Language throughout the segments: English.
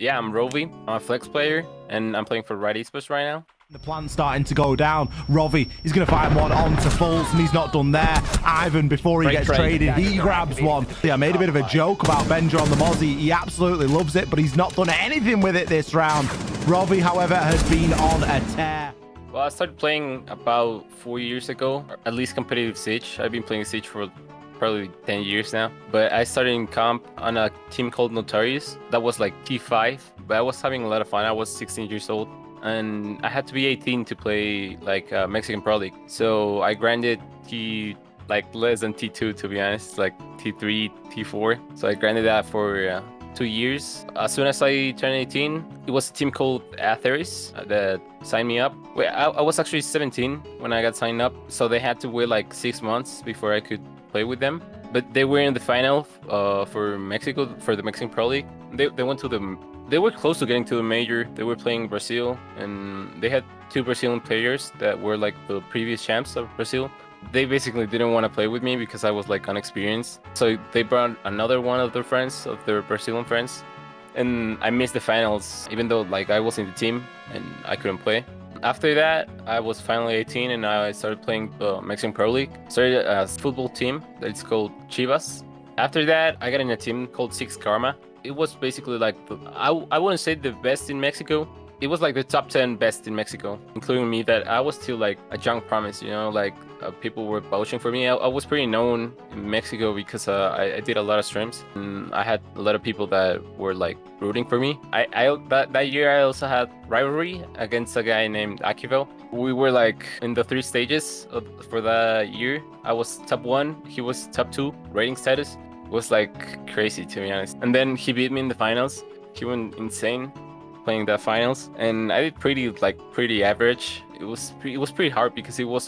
Yeah, I'm Rovi. I'm a flex player, and I'm playing for esports right now. The plan's starting to go down. Rovi, he's going to find one onto Fulls, and he's not done there. Ivan, before he gets traded, he grabs one. Yeah, I made a bit of a joke about Benja on the Mozzie. He absolutely loves it, but he's not done anything with it this round. Rovi, however, has been on a tear. Well, I started playing about 4 years ago, or at least competitive Siege. I've been playing Siege for probably 10 years now. But I started in comp on a team called Notorious. That was like T5, but I was having a lot of fun. I was 16 years old. And I had to be 18 to play like Mexican Pro League. So I grinded like less than T2 to be honest, like T3, T4. So I grinded that for 2 years. As soon as I turned 18, it was a team called Atheris that signed me up. I was actually 17 when I got signed up, so they had to wait like 6 months before I could play with them. But they were in the final for Mexico, for the Mexican Pro League. They went to they were close to getting to the major. They were playing Brazil, and they had 2 Brazilian players that were like the previous champs of Brazil. They basically didn't want to play with me because I was like unexperienced. So they brought another one of their friends, of their Brazilian friends, and I missed the finals, even though like I was in the team and I couldn't play. After that, I was finally 18 and I started playing the Mexican Pro League. Started a football team that's called Chivas. After that, I got in a team called Six Karma. It was basically like, I wouldn't say the best in Mexico. It was like the top 10 best in Mexico, including me, that I was still like a young promise, you know, like people were vouching for me. I was pretty known in Mexico because I did a lot of streams and I had a lot of people that were like rooting for me. That year I also had rivalry against a guy named Akivel. We were like in the 3 stages for that year. I was top 1, he was top 2 rating status. It was like crazy to be honest. And then he beat me in the finals. He went insane playing the finals, and I did pretty average. It was pretty hard because it was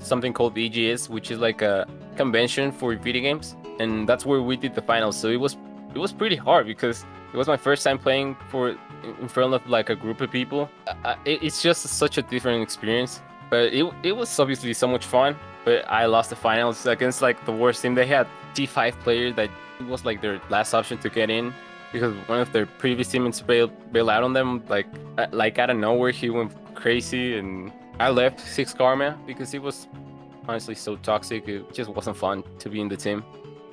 something called EGS, which is like a convention for video games, and that's where we did the finals. So it was pretty hard because it was my first time playing in front of like a group of people. It's just such a different experience, but it was obviously so much fun. But I lost the finals against like the worst team. They had T5 player that it was like their last option to get in, because one of their previous teammates bailed out on them, like out of nowhere. He went crazy, and I left Six Karma because it was honestly so toxic. It just wasn't fun to be in the team,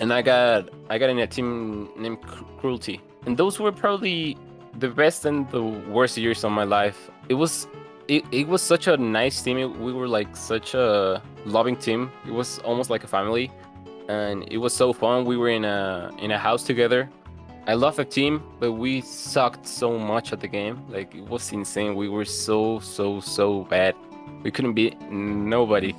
and I got in a team named Cruelty, and those were probably the best and the worst years of my life. It was such a nice team. We were like such a loving team. It was almost like a family, and it was so fun. We were in a house together. I love the team, but we sucked so much at the game. Like, it was insane. We were so bad. We couldn't beat nobody.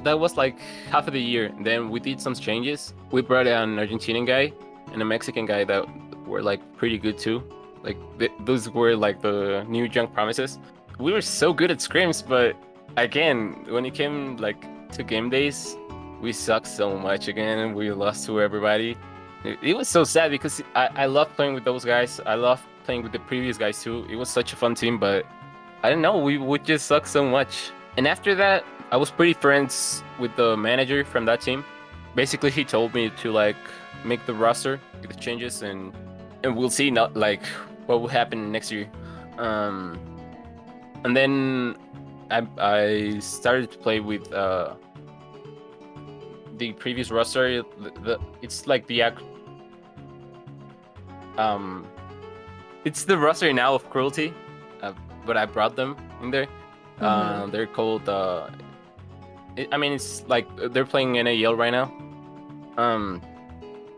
That was like half of the year. Then we did some changes. We brought an Argentinian guy and a Mexican guy that were like pretty good too. Like those were like the new young promises. We were so good at scrims, but again, when it came like to game days, we sucked so much again. We lost to everybody. It was so sad because I love playing with those guys. I love playing with the previous guys too. It was such a fun team, but I don't know, we would just suck so much. And after that, I was pretty friends with the manager from that team. Basically, he told me to like make the roster, make the changes, and we'll see not like what will happen next year. And then I started to play with the previous roster. It's like it's the roster now of Cruelty, but I brought them in there. They're called I mean, it's like they're playing NAL right now. And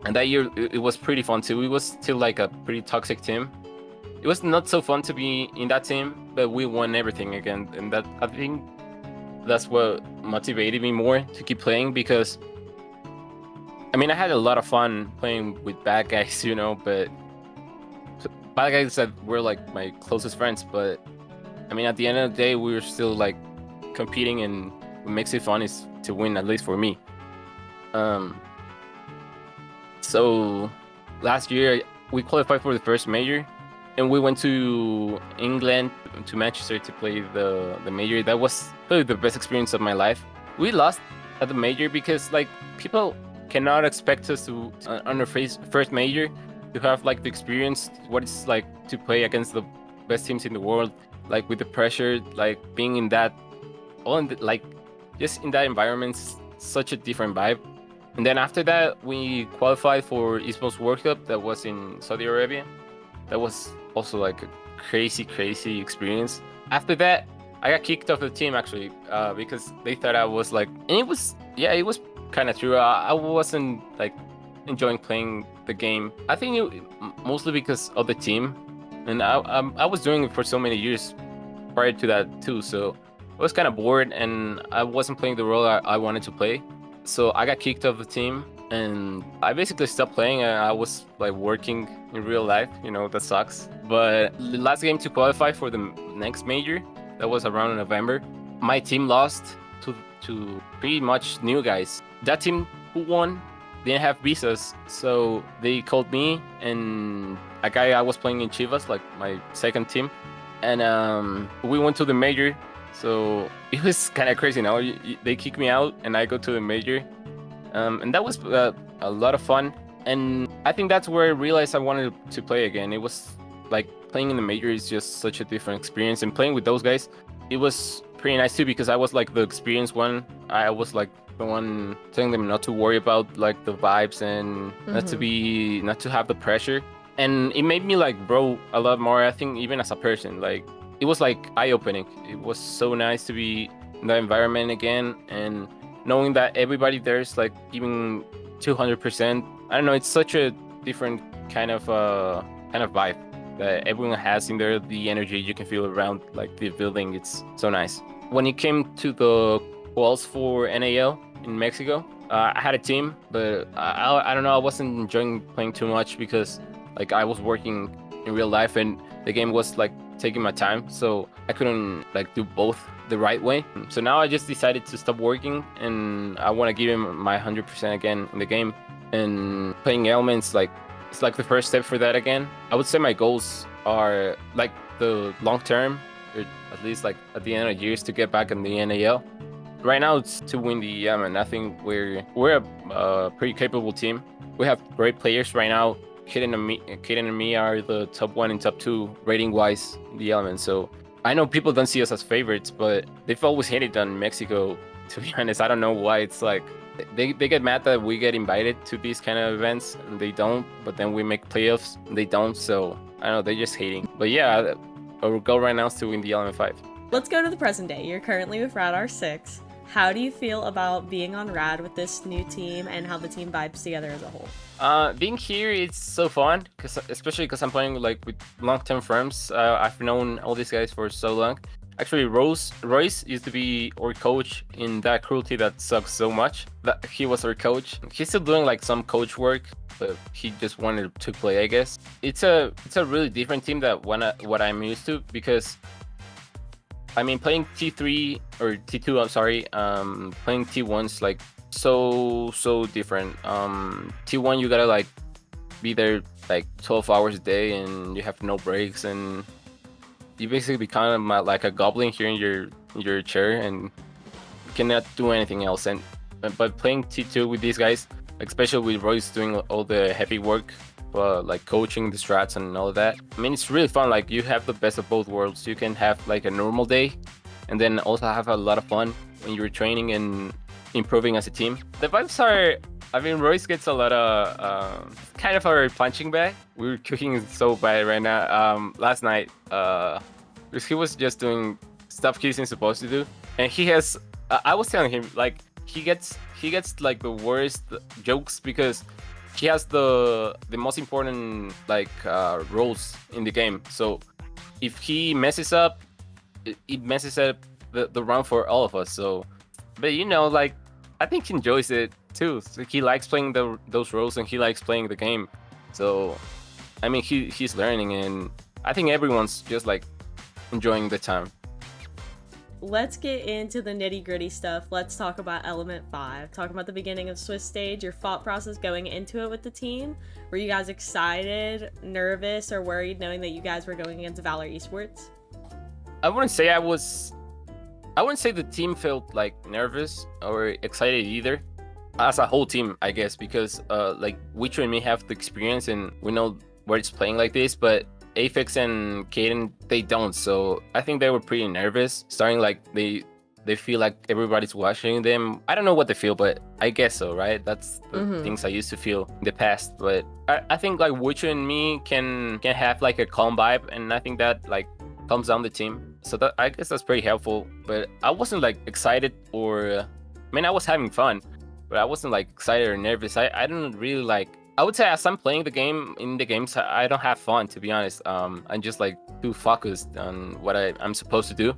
that year it was pretty fun too. It was still like a pretty toxic team. It was not so fun to be in that team, but we won everything again, and that, I think that's what motivated me more to keep playing, because I mean, I had a lot of fun playing with bad guys, you know, but bad guys that were like my closest friends. But I mean, at the end of the day, we were still like competing, and what makes it fun is to win, at least for me. So last year we qualified for the first major, and we went to England, to Manchester, to play the major. That was probably the best experience of my life. We lost at the major because like people cannot expect us to on our first major to have like the experience, what it's like to play against the best teams in the world, like with the pressure, like being in that, like just in that environment, such a different vibe. And then after that, we qualified for esports World Cup that was in Saudi Arabia. That was also like a crazy experience. After that, I got kicked off the team actually, because they thought I was like, and it was kind of true. I wasn't like enjoying playing the game. I think mostly because of the team, and I was doing it for so many years prior to that too. So I was kind of bored, and I wasn't playing the role I wanted to play. So I got kicked off the team, and I basically stopped playing. And I was like working in real life, that sucks. But the last game to qualify for the next major, that was around November, my team lost to pretty much new guys. That team who won didn't have visas, so they called me and a guy I was playing in Chivas, like my second team, and we went to the major. So it was kind of crazy. They kicked me out, and I go to the major, and that was a lot of fun. And I think that's where I realized I wanted to play again. It was like playing in the major is just such a different experience, and playing with those guys, it was pretty nice too, because I was like the experienced one. I was like the one telling them not to worry about like the vibes and not to have the pressure. And it made me like grow a lot more, I think, even as a person. Like it was like eye-opening. It was so nice to be in that environment again, and knowing that everybody there is like giving 200%. I don't know, it's such a different kind of vibe that everyone has in there. The energy you can feel around like the building, it's so nice. When it came to the quals for NAL in Mexico, I had a team, but I don't know, I wasn't enjoying playing too much because like I was working in real life, and the game was like taking my time, so I couldn't like do both the right way. So now I just decided to stop working, and I want to give him my 100% again in the game. And playing elements, like it's like the first step for that again. I would say my goals are like the long term, or at least like at the end of years, to get back in the NAL. Right now it's to win the and I think we're a pretty capable team. We have great players right now. Kaden and me are the top 1 and top 2 rating wise in the element. So I know people don't see us as favorites, but they've always hated on Mexico, to be honest. I don't know why. It's like they get mad that we get invited to these kind of events and they don't, but then we make playoffs and they don't. So I don't know, they're just hating. But yeah, our goal right now is to win the element 5. Let's go to the present day. You're currently with Radar 6. How do you feel about being on Rad with this new team, and how the team vibes together as a whole? Being here, it's so fun, especially because I'm playing like with long-term friends. I've known all these guys for so long. Actually, Royce used to be our coach in that cruelty that sucks so much. That he was our coach. He's still doing like some coach work, but he just wanted to play, I guess. It's a really different team than what I'm used to, because I mean, playing T3 or T2, I'm sorry, playing T1's like so different. T1, you gotta like be there like 12 hours a day, and you have no breaks, and you basically become like a goblin here in your chair, and you cannot do anything else. But playing T2 with these guys, like especially with Royce doing all the heavy work, like coaching the strats and all of that. I mean, it's really fun. Like you have the best of both worlds. You can have like a normal day, and then also have a lot of fun when you're training and improving as a team. The vibes are, I mean, Royce gets a lot of kind of our punching bag. We're cooking so bad right now. Last night, because he was just doing stuff he isn't supposed to do, and he has. I was telling him like he gets like the worst jokes, because he has the most important like roles in the game. So if he messes up, it messes up the round for all of us. So, but like I think he enjoys it too. So he likes playing those roles, and he likes playing the game. So I mean, he's learning, and I think everyone's just like enjoying the time. Let's get into the nitty-gritty stuff. Let's talk about Element 5. Talking about the beginning of Swiss stage, your thought process going into it with the team. Were you guys excited, nervous, or worried knowing that you guys were going against Valor Esports? I wouldn't say the team felt like nervous or excited either. As a whole team, I guess, because like Witcher and me have the experience, and we know where it's playing like this, but Aphex and Kaden, they don't. So I think they were pretty nervous, starting like they feel like everybody's watching them. I don't know what they feel, but I guess so, right? That's the things I used to feel in the past. But I think like Witcher and me can have like a calm vibe, and I think that like calms down the team. So that, I guess that's pretty helpful. But I wasn't like excited or, I mean, I was having fun, but I wasn't like excited or nervous. I don't really like. I would say as I'm playing the game in the games, I don't have fun, to be honest. I'm just like too focused on what I'm supposed to do.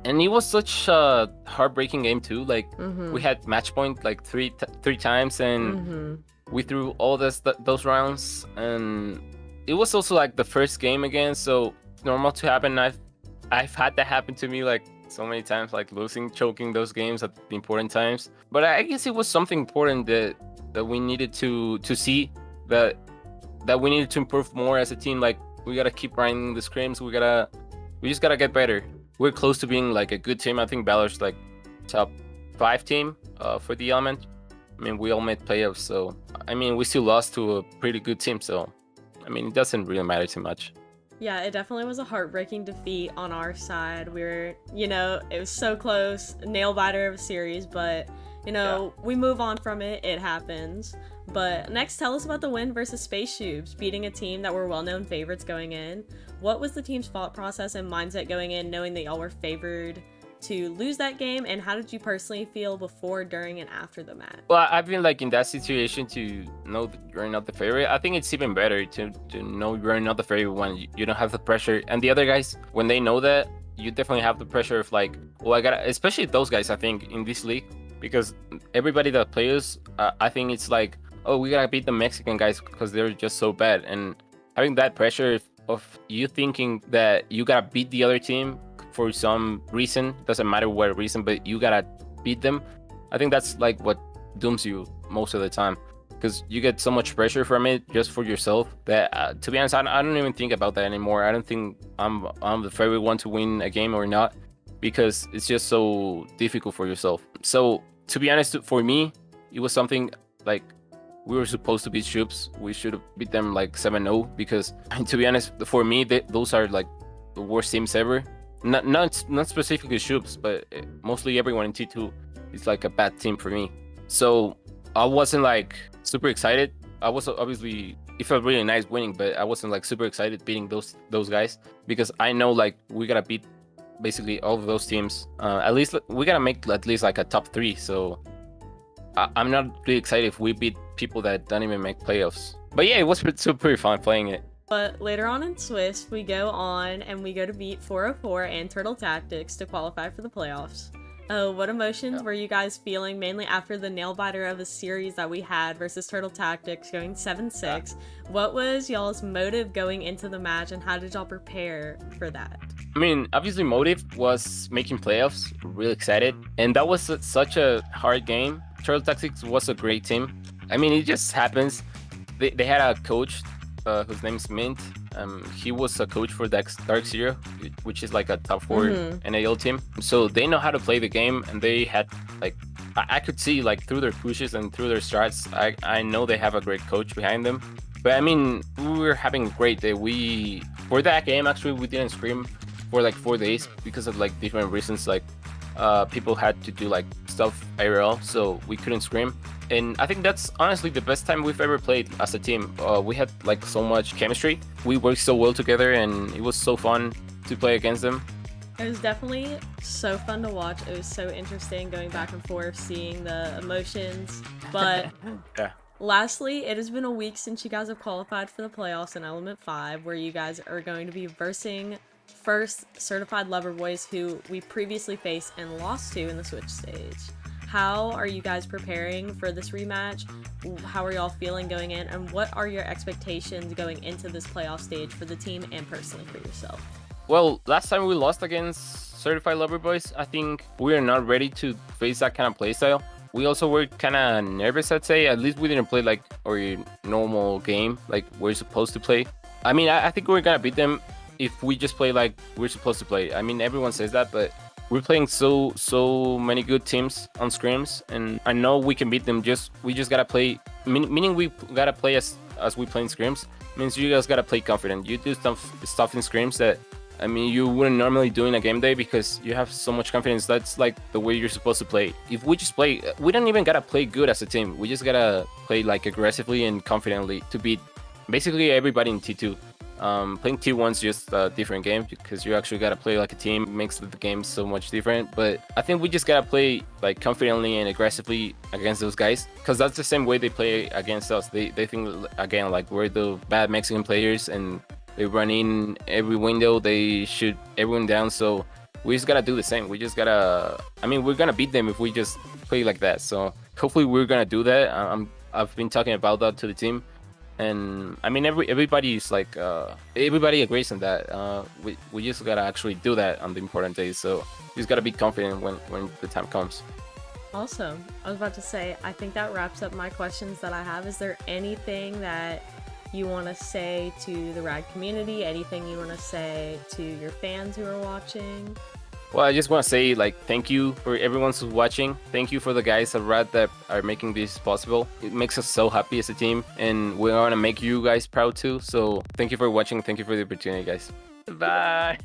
And it was such a heartbreaking game too. Like we had match point like three times, and we threw all those rounds. And it was also like the first game again, so normal to happen. I've had that happen to me like so many times, like choking those games at the important times. But I guess it was something important that we needed to see, that we needed to improve more as a team. Like we gotta keep grinding the scrims. We just gotta get better. We're close to being like a good team. I think Valor's like top 5 team for the element. I mean, we all made playoffs, so I mean, we still lost to a pretty good team. So I mean, it doesn't really matter too much. Yeah, it definitely was a heartbreaking defeat on our side. We were, it was so close, nail biter of a series, but we move on from it. It happens. But next, tell us about the win versus Space Tubes, beating a team that were well-known favorites going in. What was the team's thought process and mindset going in, knowing that y'all were favored to lose that game, and how did you personally feel before, during, and after the match? Well, I've been like in that situation to know that you're not the favorite. I think it's even better to know you're not the favorite when you don't have the pressure. And the other guys, when they know that, you definitely have the pressure of like, well, I gotta, especially those guys, I think, in this league, because everybody that plays, I think it's like, oh, we gotta beat the Mexican guys because they're just so bad. And having that pressure of you thinking that you gotta beat the other team for some reason, doesn't matter what reason, but you gotta beat them. I think that's like what dooms you most of the time, because you get so much pressure from it just for yourself that to be honest, I don't even think about that anymore. I don't think I'm the favorite one to win a game or not, because it's just so difficult for yourself. So to be honest, for me, it was something like we were supposed to beat Shoops. We should have beat them like 7-0, because to be honest, for me, those are like the worst teams ever. Not specifically Shoops, but mostly everyone in T2 is like a bad team for me. So I wasn't like super excited. I was obviously, it felt really nice winning, but I wasn't like super excited beating those guys, because I know like we gotta beat basically all of those teams. At least we gotta make at least like a top 3. So I'm not really excited if we beat people that don't even make playoffs. But yeah, it was pretty fun playing it. But later on in Swiss, we go on and we go to beat 404 and Turtle Tactics to qualify for the playoffs. What emotions were you guys feeling, mainly after the nail biter of a series that we had versus Turtle Tactics going 7-6? What was y'all's motive going into the match, and how did y'all prepare for that? I mean, obviously motive was making playoffs, really excited. And that was such a hard game. Turtle Tactics was a great team. I mean, it just happens. They had a coach whose name's Mint. He was a coach for Dark Zero, which is like a top 4 NAL team. So they know how to play the game, and they had like, I could see like through their pushes and through their strats, I know they have a great coach behind them. But I mean, we were having a great day. For that game, actually, we didn't scrim for like 4 days because of like different reasons. Like people had to do like stuff IRL, so we couldn't scrim. And I think that's honestly the best time we've ever played as a team. We had like so much chemistry. We worked so well together, and it was so fun to play against them. It was definitely so fun to watch. It was so interesting going back and forth, seeing the emotions. But yeah. Lastly, it has been a week since you guys have qualified for the playoffs in Element 5, where you guys are going to be versing first Certified Lover Boys, who we previously faced and lost to in the Switch stage. How are you guys preparing for this rematch? How are y'all feeling going in? And what are your expectations going into this playoff stage for the team and personally for yourself? Well, last time we lost against Certified Lover Boys, I think we are not ready to face that kind of playstyle. We also were kind of nervous, I'd say. At least we didn't play like our normal game, like we're supposed to play. I mean, I think we're going to beat them if we just play like we're supposed to play. I mean, everyone says that, but we're playing so many good teams on scrims, and I know we can beat them. We just gotta play, meaning we gotta play as we play in scrims, means you guys gotta play confident. You do stuff in scrims that, I mean, you wouldn't normally do in a game day because you have so much confidence. That's like the way you're supposed to play. If we just play, we don't even gotta play good as a team. We just gotta play like aggressively and confidently to beat basically everybody in T2. Playing T1's just a different game because you actually gotta play like a team. It makes the game so much different. But I think we just gotta play like confidently and aggressively against those guys because that's the same way they play against us. They think again like we're the bad Mexican players and they run in every window, they shoot everyone down. So we just gotta do the same. We just gotta, I mean, we're gonna beat them if we just play like that. So hopefully we're gonna do that. I've been talking about that to the team. And I mean, everybody's like, everybody agrees on that. We just gotta actually do that on the important days. So you just gotta be confident when the time comes. Awesome. I was about to say, I think that wraps up my questions that I have. Is there anything that you want to say to the RAD community? Anything you want to say to your fans who are watching? Well, I just want to say, like, thank you for everyone who's watching. Thank you for the guys at RAD that are making this possible. It makes us so happy as a team, and we want to make you guys proud too. So thank you for watching. Thank you for the opportunity, guys. Bye.